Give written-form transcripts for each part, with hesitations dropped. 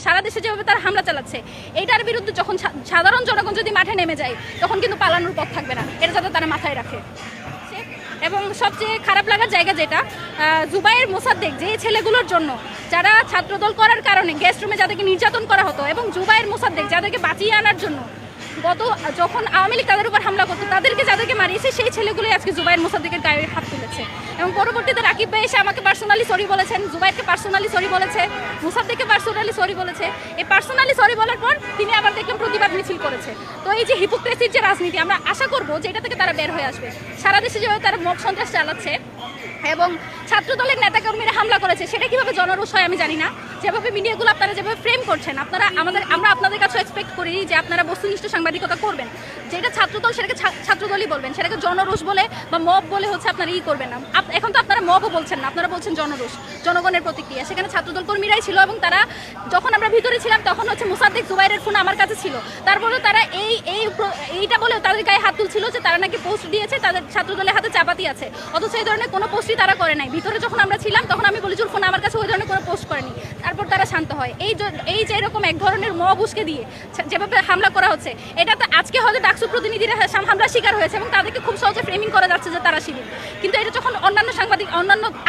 সারা দেশে যেভাবে তারা হামলা চালাচ্ছে, এইটার বিরুদ্ধে যখন সাধারণ জনগণ যদি মাঠে নেমে যায় তখন কিন্তু পালানোর পথ থাকবে না, এটা যাতে তারা মাথায় রাখে। এবং সবচেয়ে খারাপ লাগার জায়গা যেটা, জুবায়ের মোসাদ্দেক যে ছেলেগুলোর জন্য যারা ছাত্রদল করার কারণে গেস্ট রুমে যাদেরকে নির্যাতন করা হতো, এবং জুবায়ের মোসাদ্দেক যাদেরকে বাঁচিয়ে আনার জন্য যখন আওয়ামী লীগ তাদের উপর হামলা করতো, যাদেরকে মারিয়েছে সেই ছেলেগুলোই আজকে জুবায়ের মোসাদ্দেকের গায়ে হাত তুলেছে। এবং পরবর্তীতে রাকিব ভাই এসে আমাকে পার্সোনালি সরি বলেছেন, জুবায়েরকে পার্সোনালি সরি বলেছে, মোসাদ্দেককে পার্সোনালি সরি বলেছে। এই পার্সোনালি সরি বলার পর তিনি আবার দেখলাম প্রতিবাদ মিছিল করেছে। তো এই যে হিপোক্রেসির যে রাজনীতি, আমরা আশা করবো যে এটা থেকে তারা বের হয়ে আসবে। সারা দেশে যেভাবে তারা মব সন্ত্রাস চালাচ্ছে এবং ছাত্রদলের নেতাকর্মীরা হামলা করেছে, সেটা কিভাবে জনরোষ হয় আমি জানি না। যেভাবে মিডিয়াগুলো আপনারা যেভাবে ফ্রেম করছেন, আমরা আপনাদের কাছে এক্সপেক্ট করি যে আপনারা বস্তুনিষ্ঠ সাংবাদিকতা করবেন। যেটা ছাত্রদল সেটাকে ছাত্রদলই বলবেন, সেটাকে জনরোষ বলে বা মব বলে হচ্ছে আপনারা করবেন না। এখন তো আপনারা মবও বলছেন না, আপনারা বলছেন জনরোষ, জনগণের প্রতিক্রিয়া। সেখানে ছাত্রদল কর্মীরাই ছিল এবং তারা যখন আমরা ভিতরে ছিলাম তখন হচ্ছে মোসাদ্দেক জুবায়েরের ফোন আমার কাছে ছিল। তারপরেও তারা এইটা বলেও তাদের গায়ে হাত তুলছিল যে তারা নাকি পোস্ট দিয়েছে, তাদের ছাত্রদলের হাতে চাপাতি আছে, অথচ এই ধরনের কোনো পোস্টই তারা করে নাই। ভিতরে যখন আমরা ছিলাম তখন আমি বলি ফোন আমার কাছে ওই ধরনের কোনো পোস্ট করেনি। তারপর তারা শান্ত হয়। এই যে এরকম এক ধরনের মব উস্কে দিয়ে যেভাবে হামলা করা হচ্ছে, এটা তো আজকে হয়তো ডাকসু প্রতিনিধিরা হামলার শিকার হয়েছে এবং তাদেরকে খুব সহজে ফ্রেমিং করা যাচ্ছে যে তারা শিবির। কিন্তু এটা যখন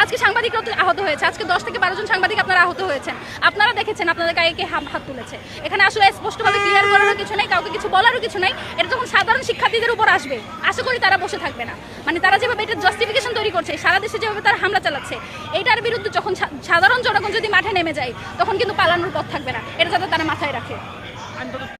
আজকে সাংবাদিকরা আহত হয়েছে, আজকে 10 থেকে 12 জন সাংবাদিক আপনারা আহত হয়েছেন, আপনারা দেখেছেন আপনাদের গায়ে কে হাত তুলেছে। এখানে আসলে স্পষ্টভাবে ক্লিয়ার করারও কিছু নেই, কাউকে কিছু বলারও কিছু নাই। এটা যখন সাধারণ শিক্ষার্থীদের উপর আসবে, আশা করি তারা বসে থাকবে না। মানে তারা যেভাবে এটা জাস্টিফিকেশন তৈরি করছে, সারা দেশে যেভাবে তারা হামলা চালাচ্ছে, এইটার বিরুদ্ধে যখন সাধারণ জনগণ যদি মাঠে নেমে যায় তখন কিন্তু পালানোর পথ থাকবে না, এটা যাতে তারা মাথায় রাখে।